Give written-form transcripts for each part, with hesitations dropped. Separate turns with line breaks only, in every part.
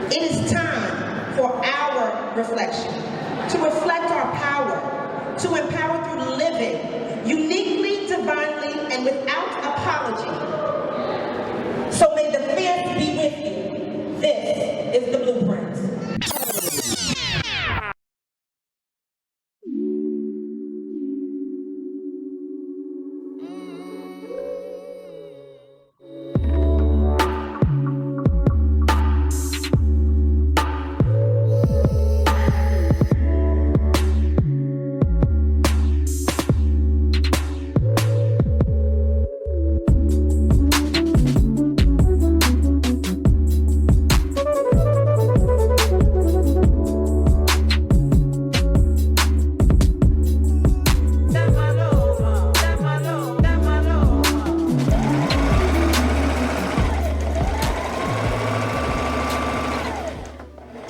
It is time for our reflection, to reflect our power, to empower through living uniquely, divinely, and without apology. So may the fierce be with you. This is the blueprint.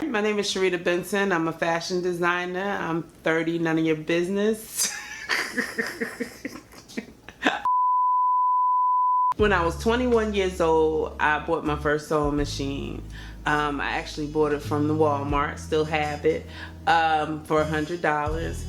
My name is Sharita Benson. I'm a fashion designer. I'm 30, none of your business. When I was 21 years old, I bought my first sewing machine. I actually bought it from the Walmart, still have it, for $100.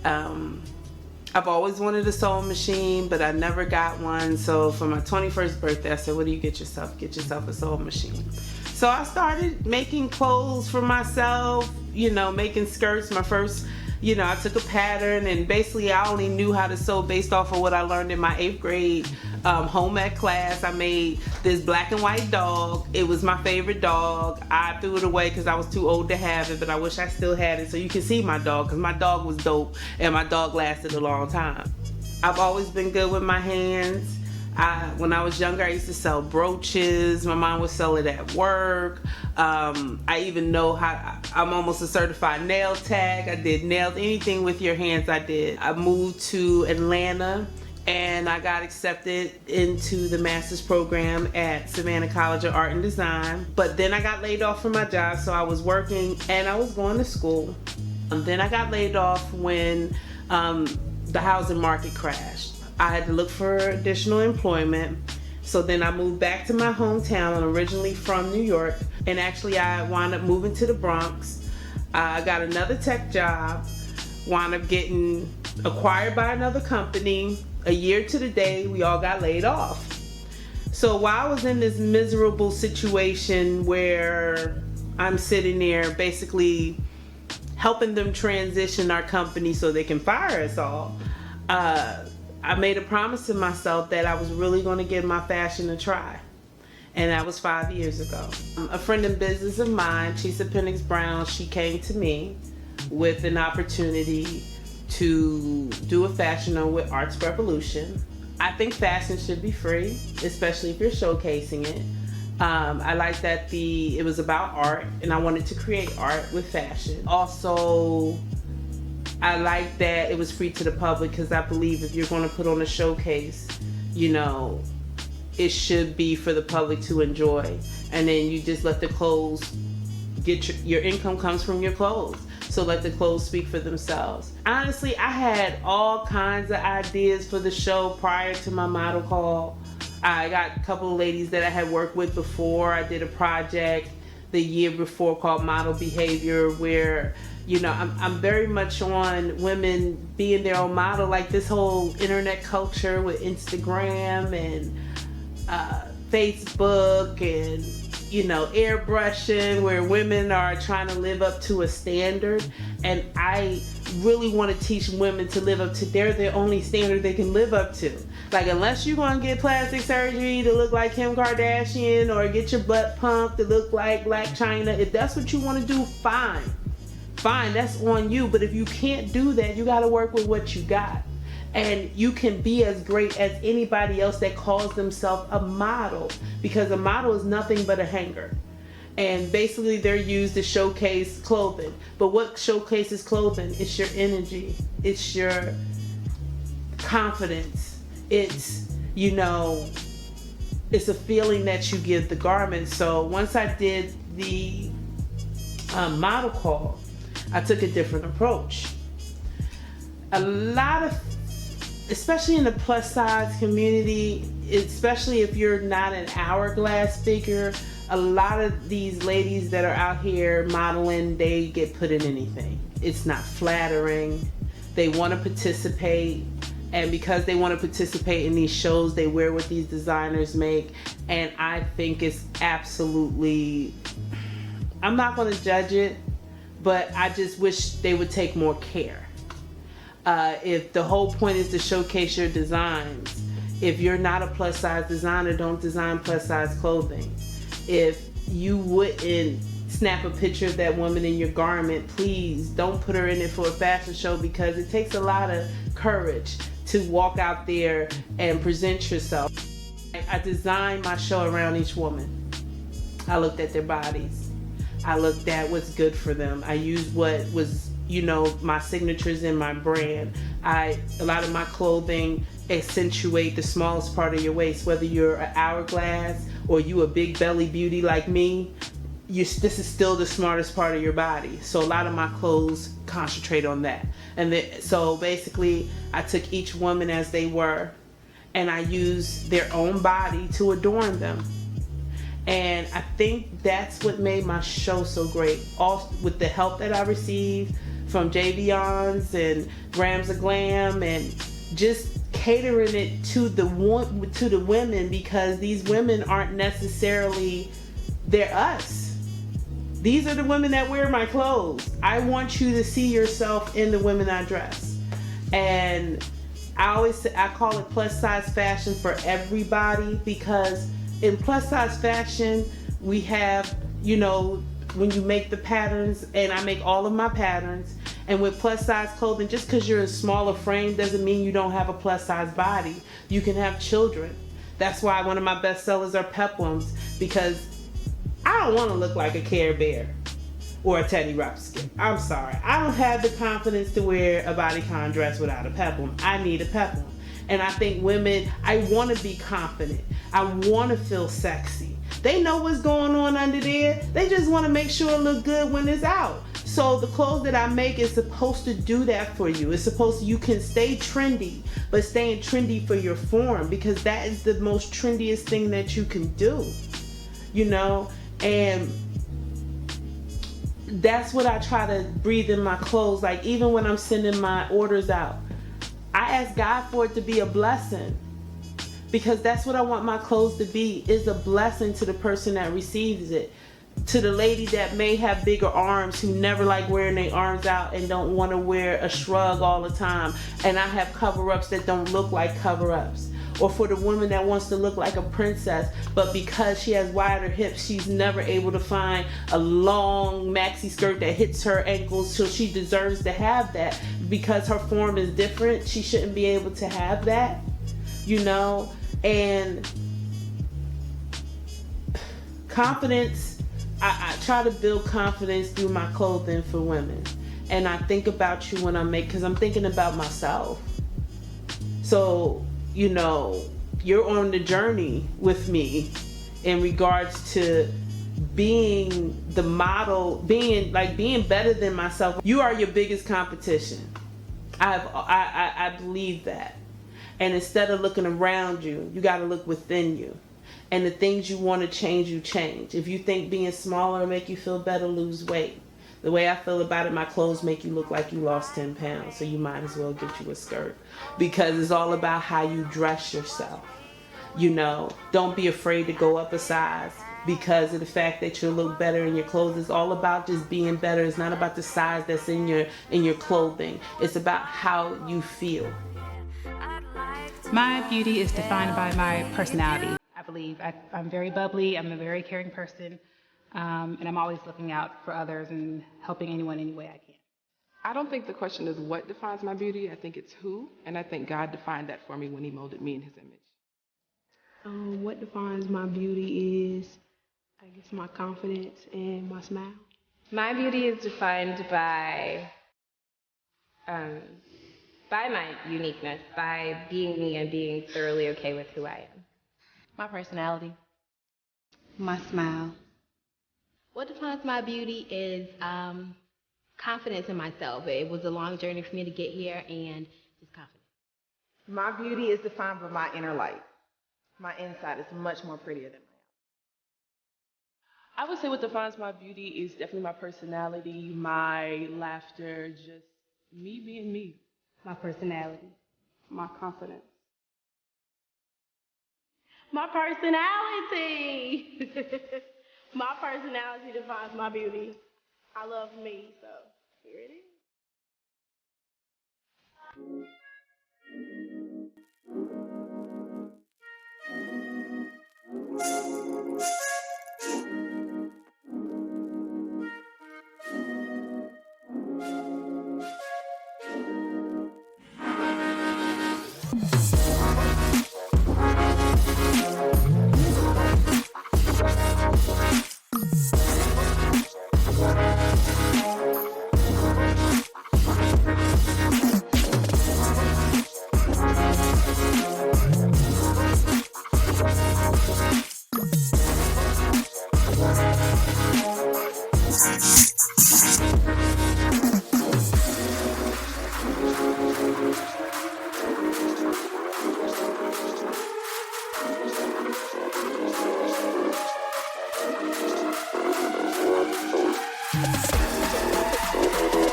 I've always wanted a sewing machine, but I never got one. So for my 21st birthday, I said, what do you get yourself? Get yourself a sewing machine. So I started making clothes for myself, making skirts. My first, I took a pattern, and basically I only knew how to sew based off of what I learned in my 8th grade home ec class. I made this black and white dog. It was my favorite dog. I threw it away because I was too old to have it, but I wish I still had it so you can see my dog, because my dog was dope and my dog lasted a long time. I've always been good with my hands. When I was younger, I used to sell brooches. My mom would sell it at work. I even know I'm almost a certified nail tag. I did nails, anything with your hands I did. I moved to Atlanta and I got accepted into the master's program at Savannah College of Art and Design. But then I got laid off from my job, so I was working and I was going to school. Then I got laid off when the housing market crashed. I had to look for additional employment. So then I moved back to my hometown. I'm originally from New York, and actually I wound up moving to the Bronx. I got another tech job, wound up getting acquired by another company. A year to the day, we all got laid off. So while I was in this miserable situation where I'm sitting there basically helping them transition our company so they can fire us all, I made a promise to myself that I was really going to give my fashion a try. And that was 5 years ago. A friend in business of mine, Chisa Penix Brown, she came to me with an opportunity to do a fashion show with Arts Revolution. I think fashion should be free, especially if you're showcasing it. I like that it was about art, and I wanted to create art with fashion. Also, I like that it was free to the public, because I believe if you're going to put on a showcase, it should be for the public to enjoy. And then you just let the clothes your income comes from your clothes. So let the clothes speak for themselves. Honestly, I had all kinds of ideas for the show prior to my model call. I got a couple of ladies that I had worked with before. I did a project the year before called Model Behavior, where I'm very much on women being their own model, like this whole internet culture with Instagram and Facebook and airbrushing, where women are trying to live up to a standard. And I really want to teach women to live up to their only standard they can live up to. Like, unless you're going to get plastic surgery to look like Kim Kardashian, or get your butt pumped to look like Blac Chyna, if that's what you want to do, fine, that's on you. But if you can't do that, you got to work with what you got. And you can be as great as anybody else that calls themselves a model, because a model is nothing but a hanger. And basically they're used to showcase clothing. But what showcases clothing? It's your energy. It's your confidence. It's, it's a feeling that you give the garment. So once I did the model call, I took a different approach. A lot of, especially in the plus size community, especially if you're not an hourglass figure, a lot of these ladies that are out here modeling, they get put in anything. It's not flattering. They want to participate, and because they want to participate in these shows, they wear what these designers make, and I think it's absolutely, I'm not going to judge it, but I just wish they would take more care. If the whole point is to showcase your designs, if you're not a plus size designer, don't design plus size clothing. If you wouldn't snap a picture of that woman in your garment, please don't put her in it for a fashion show, because it takes a lot of courage to walk out there and present yourself. I designed my show around each woman. I looked at their bodies. I looked at what's good for them. I used what was, my signatures in my brand. A lot of my clothing accentuate the smallest part of your waist, whether you're an hourglass or you a big belly beauty like me. This is still the smartest part of your body. So a lot of my clothes concentrate on that. So basically, I took each woman as they were, and I used their own body to adorn them. And I think that's what made my show so great. Also, with the help that I received from Javions and Grams of Glam, and just catering it to the women, because these women aren't necessarily, they're us. These are the women that wear my clothes. I want you to see yourself in the women I dress. And I call it plus size fashion for everybody, because in plus size fashion, we have, when you make the patterns, and I make all of my patterns, and with plus size clothing, just because you're a smaller frame doesn't mean you don't have a plus size body. You can have children. That's why one of my best sellers are peplums, because I don't want to look like a Care Bear or a Teddy Ruxpin. I'm sorry. I don't have the confidence to wear a bodycon dress without a peplum. I need a peplum. And I think women, I want to be confident. I want to feel sexy. They know what's going on under there. They just want to make sure it look good when it's out. So the clothes that I make is supposed to do that for you. It's supposed to, you can stay trendy, but staying trendy for your form, because that is the most trendiest thing that you can do, and that's what I try to breathe in my clothes. Like, even when I'm sending my orders out, I ask God for it to be a blessing, because that's what I want my clothes to be, is a blessing to the person that receives it. To the lady that may have bigger arms, who never like wearing their arms out and don't want to wear a shrug all the time, and I have cover-ups that don't look like cover-ups. Or for the woman that wants to look like a princess, but because she has wider hips, she's never able to find a long maxi skirt that hits her ankles, so she deserves to have that. Because her form is different, she shouldn't be able to have that, and confidence, I try to build confidence through my clothing for women. And I think about you when I make, because I'm thinking about myself. So, you're on the journey with me in regards to being the model, being better than myself. You are your biggest competition. I believe that. And instead of looking around you, you got to look within you. And the things you want to change, you change. If you think being smaller will make you feel better, lose weight. The way I feel about it, my clothes make you look like you lost 10 pounds, so you might as well get you a skirt. Because it's all about how you dress yourself. Don't be afraid to go up a size because of the fact that you'll look better in your clothes. It's all about just being better. It's not about the size that's in your clothing. It's about how you feel.
My beauty is defined by my personality. I believe I'm very bubbly. I'm a very caring person. And I'm always looking out for others and helping anyone any way I can.
I don't think the question is what defines my beauty. I think it's who. And I think God defined that for me when he molded me in his image.
What defines my beauty is, I guess, my confidence and my smile.
My beauty is defined by my uniqueness, by being me and being thoroughly okay with who I am.
My personality.
My smile.
What defines my beauty is confidence in myself. It was a long journey for me to get here, and just confidence.
My beauty is defined by my inner light. My inside is much more prettier than
I would say what defines my beauty is definitely my personality, my laughter, just me being me.
My personality.
My confidence.
My personality. My personality defines my beauty. I love me, so here it is.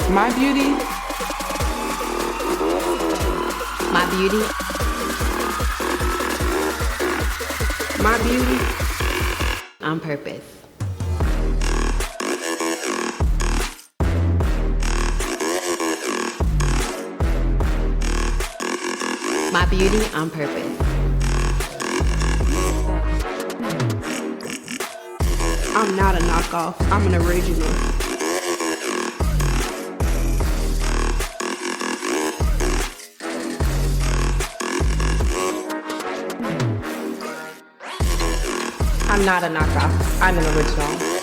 My beauty,
My beauty,
My beauty.
on purpose. My beauty on purpose.
I'm not a knockoff. I'm an original.
I'm not a knockoff. I'm an original.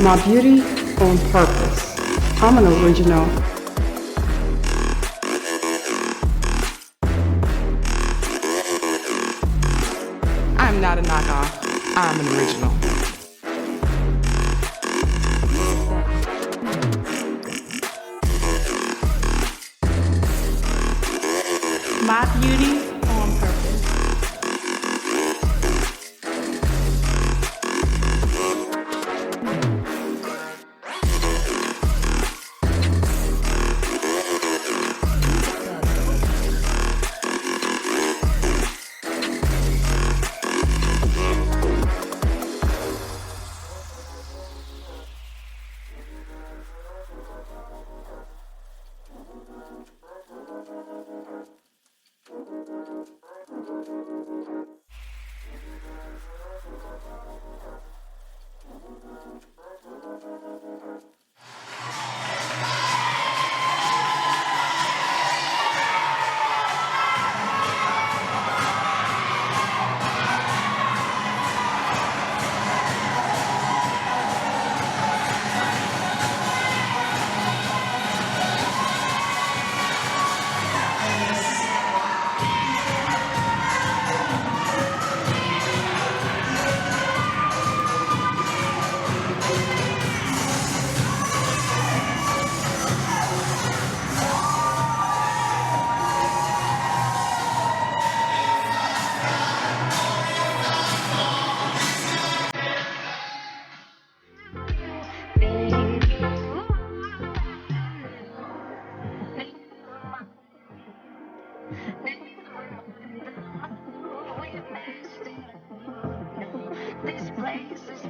My beauty on purpose. I'm an original.
I'm not a knockoff. I'm an original.
My beauty on purpose.
This place is